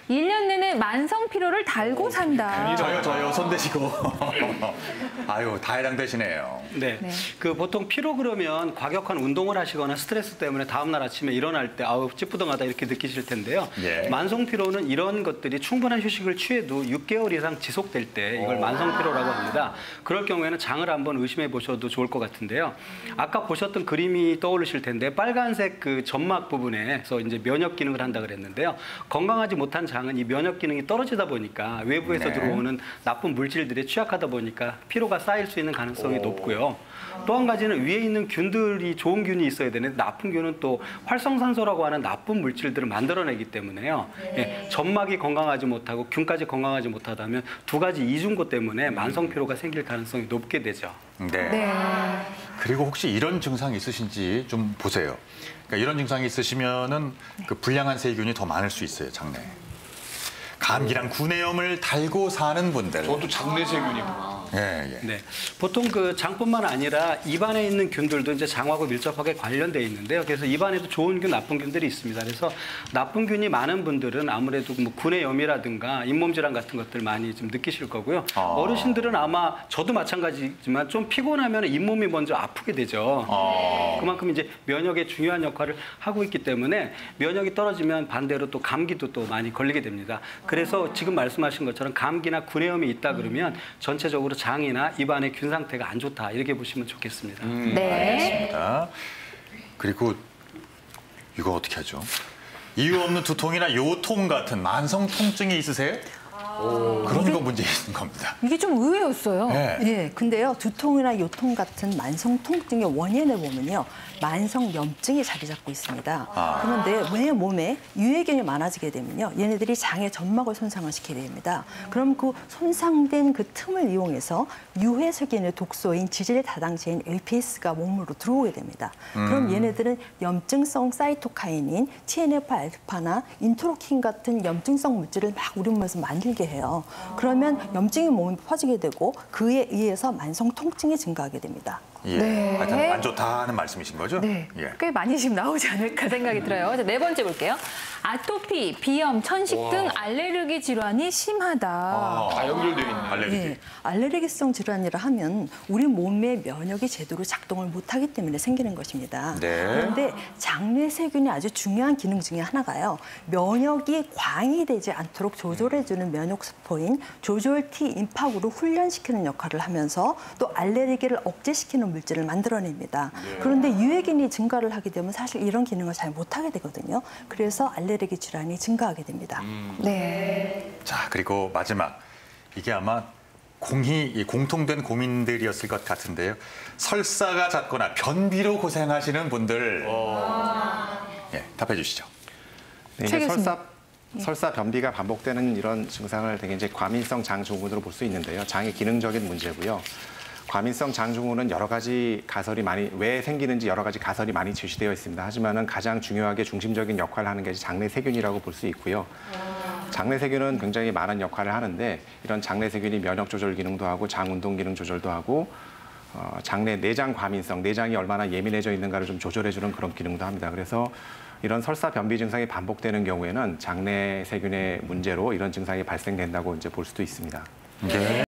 1년 내내 만성 피로를 달고 산다. 저요, 손 대시고. 아유, 다 해당되시네요. 네. 그 보통 피로 그러면 과격한 운동을 하시거나 스트레스 때문에 다음날 아침에 일어날 때 아우 찌뿌둥하다 이렇게 느끼실 텐데요. 예. 만성 피로는 이런 것들이 충분한 휴식을 취해도 6개월 이상 지속될 때 이걸 만성 피로라고 합니다. 그럴 경우에는 장을 한번 의심해 보셔도 좋을 것 같은데요. 아까 보셨던 그림이 떠오르실 텐데 빨간색 그 점막 부분에서 이제 면역 기능을 한다 그랬는데요. 건강하지 못한 장은 이 면역 기능이 떨어지다 보니까 외부에서 들어오는 나쁜 물질들에 취약하다 보니까 피로가 쌓일 수 있는 가능성이 높고요. 또 한 가지는 위에 있는 균들이 좋은 균이 있어야 되는데 나쁜 균은 또 활성산소라고 하는 나쁜 물질들을 만들어내기 때문에요. 예, 점막이 건강하지 못하고 균까지 건강하지 못하다면 두 가지 이중고 때문에 만성 피로가 생길 가능성이 높게 되죠. 네. 그리고 혹시 이런 증상이 있으신지 좀 보세요. 그러니까 이런 증상이 있으시면은 그 불량한 세균이 더 많을 수 있어요, 장내에. 감기랑 구내염을 달고 사는 분들. 저도 장내 세균이구나. 예. 네, 보통 그 장뿐만 아니라 입안에 있는 균들도 이제 장하고 밀접하게 관련되어 있는데요. 그래서 입안에도 좋은 균, 나쁜 균들이 있습니다. 그래서 나쁜 균이 많은 분들은 아무래도 뭐 구내염이라든가 잇몸 질환 같은 것들 많이 좀 느끼실 거고요. 어르신들은 아마 저도 마찬가지지만 좀 피곤하면 잇몸이 먼저 아프게 되죠. 그만큼 이제 면역에 중요한 역할을 하고 있기 때문에 면역이 떨어지면 반대로 또 감기도 또 많이 걸리게 됩니다. 그래서 지금 말씀하신 것처럼 감기나 구내염이 있다 그러면 전체적으로 장이나 입안의 균 상태가 안 좋다 이렇게 보시면 좋겠습니다. 알겠습니다. 그리고 이거 어떻게 하죠? 이유 없는 두통이나 요통 같은 만성 통증이 있으세요? 그런 거 문제 있는 겁니다. 이게 좀 의외였어요. 네, 근데요, 두통이나 요통 같은 만성 통증의 원인을 보면요, 만성 염증이 자리 잡고 있습니다. 그런데 왜 몸에 유해균이 많아지게 되면요, 얘네들이 장의 점막을 손상을 시키게 됩니다. 그럼 그 손상된 그 틈을 이용해서 유해세균의 독소인 지질다당제인 LPS가 몸으로 들어오게 됩니다. 그럼 얘네들은 염증성 사이토카인인 TNF-알파나 인터로킨 같은 염증성 물질을 막 우리 몸에서 만들게 해요. 그러면 염증이 몸에 퍼지게 되고 그에 의해서 만성 통증이 증가하게 됩니다. 하여튼 안 좋다는 말씀이신 거죠? 네, 꽤 많이 지금 나오지 않을까 생각이 들어요. 네 번째 볼게요. 아토피, 비염, 천식 등 알레르기 질환이 심하다. 다 연결되어 있네. 알레르기. 네, 알레르기성 질환이라 하면 우리 몸의 면역이 제대로 작동을 못하기 때문에 생기는 것입니다. 그런데 장내 세균이 아주 중요한 기능 중에 하나가요, 면역이 과잉되지 않도록 조절해주는 면역세포인 조절 T 임파구를 훈련시키는 역할을 하면서 또 알레르기를 억제시키는 물질을 만들어냅니다. 그런데 유해균이 증가를 하게 되면 사실 이런 기능을 잘 못하게 되거든요. 그래서 알레르기 질환이 증가하게 됩니다. 자, 그리고 마지막. 이게 아마 공통된 고민들이었을 것 같은데요. 설사가 잦거나 변비로 고생하시는 분들. 답해 주시죠. 네, 이제 설사 변비가 반복되는 이런 증상을 되게 이제 과민성 장 증후군으로 볼 수 있는데요. 장의 기능적인 문제고요. 과민성 장 증후군은 여러 가지 가설이 왜 생기는지 여러 가지 가설이 많이 제시되어 있습니다. 하지만은 가장 중요하게 중심적인 역할을 하는 게 장내 세균이라고 볼 수 있고요. 장내 세균은 굉장히 많은 역할을 하는데 이런 장내 세균이 면역 조절 기능도 하고 장 운동 기능 조절도 하고 장내 내장 과민성, 내장이 얼마나 예민해져 있는가를 좀 조절해주는 그런 기능도 합니다. 그래서 이런 설사 변비 증상이 반복되는 경우에는 장내 세균의 문제로 이런 증상이 발생된다고 이제 볼 수도 있습니다.